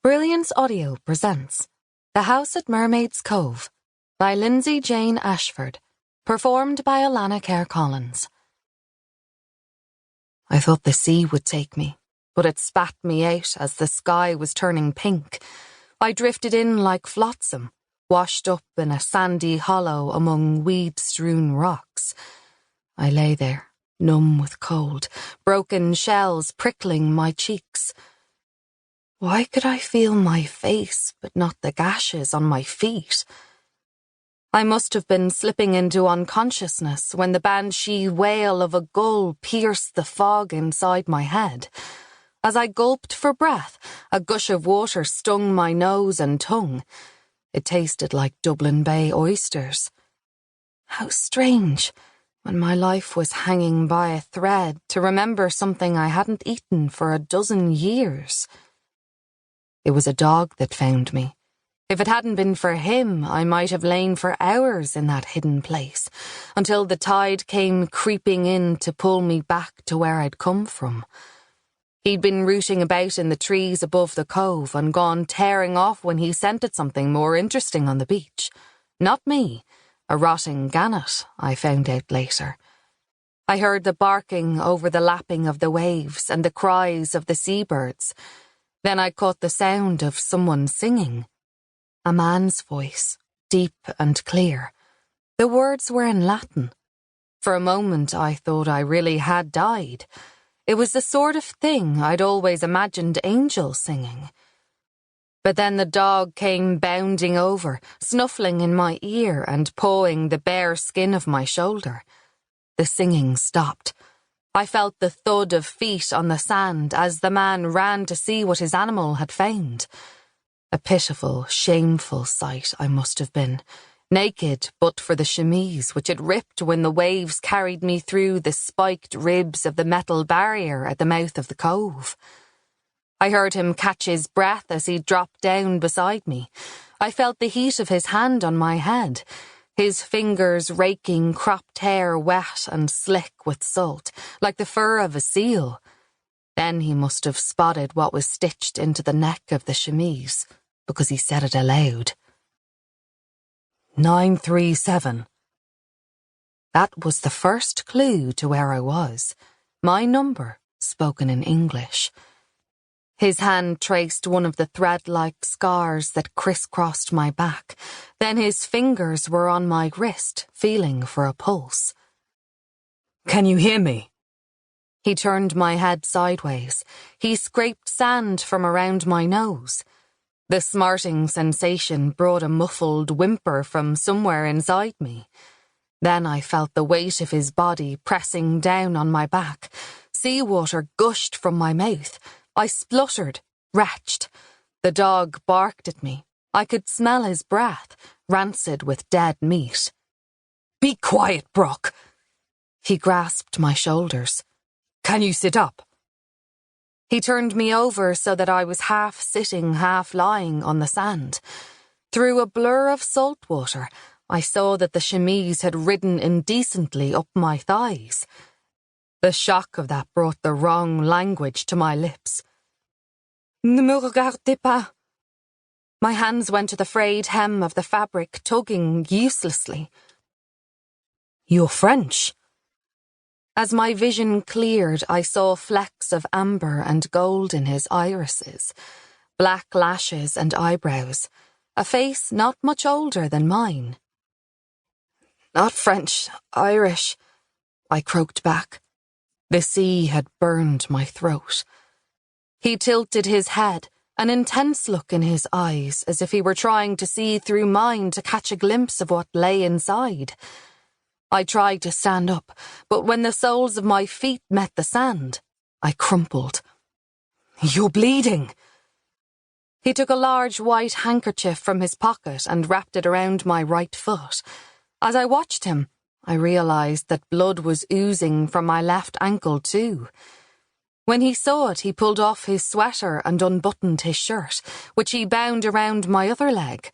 Brilliance Audio presents The House at Mermaid's Cove by Lindsay Jayne Ashford, performed by Alana Kerr Collins. I thought the sea would take me, but it spat me out as the sky was turning pink. I drifted in like flotsam, washed up in a sandy hollow among weed-strewn rocks. I lay there, numb with cold, broken shells prickling my cheeks. Why could I feel my face but not the gashes on my feet? I must have been slipping into unconsciousness when the banshee wail of a gull pierced the fog inside my head. As I gulped for breath, a gush of water stung my nose and tongue. It tasted like Dublin Bay oysters. How strange, when my life was hanging by a thread, to remember something I hadn't eaten for a dozen years. It was a dog that found me. If it hadn't been for him, I might have lain for hours in that hidden place, until the tide came creeping in to pull me back to where I'd come from. He'd been rooting about in the trees above the cove and gone tearing off when he scented something more interesting on the beach. Not me, a rotting gannet, I found out later. I heard the barking over the lapping of the waves and the cries of the seabirds. Then I caught the sound of someone singing. A man's voice, deep and clear. The words were in Latin. For a moment I thought I really had died. It was the sort of thing I'd always imagined angels singing. But then the dog came bounding over, snuffling in my ear and pawing the bare skin of my shoulder. The singing stopped. I felt the thud of feet on the sand as the man ran to see what his animal had found. A pitiful, shameful sight I must have been, naked but for the chemise which had ripped when the waves carried me through the spiked ribs of the metal barrier at the mouth of the cove. I heard him catch his breath as he dropped down beside me. I felt the heat of his hand on my head, his fingers raking cropped hair wet and slick with salt, like the fur of a seal. Then he must have spotted what was stitched into the neck of the chemise, because he said it aloud. 937. That was the first clue to where I was. My number, spoken in English. His hand traced one of the thread-like scars that crisscrossed my back. Then his fingers were on my wrist, feeling for a pulse. Can you hear me? He turned my head sideways. He scraped sand from around my nose. The smarting sensation brought a muffled whimper from somewhere inside me. Then I felt the weight of his body pressing down on my back. Seawater gushed from my mouth. I spluttered, retched. The dog barked at me. I could smell his breath, rancid with dead meat. Be quiet, Brock. He grasped my shoulders. Can you sit up? He turned me over so that I was half sitting, half lying on the sand. Through a blur of salt water, I saw that the chemise had ridden indecently up my thighs. The shock of that brought the wrong language to my lips. Ne me regardez pas. My hands went to the frayed hem of the fabric, tugging uselessly. You're French. As my vision cleared, I saw flecks of amber and gold in his irises, black lashes and eyebrows, a face not much older than mine. Not French, Irish, I croaked back. The sea had burned my throat. He tilted his head, an intense look in his eyes, as if he were trying to see through mine to catch a glimpse of what lay inside. I tried to stand up, but when the soles of my feet met the sand, I crumpled. You're bleeding. He took a large white handkerchief from his pocket and wrapped it around my right foot. As I watched him, I realized that blood was oozing from my left ankle too. When he saw it, he pulled off his sweater and unbuttoned his shirt, which he bound around my other leg.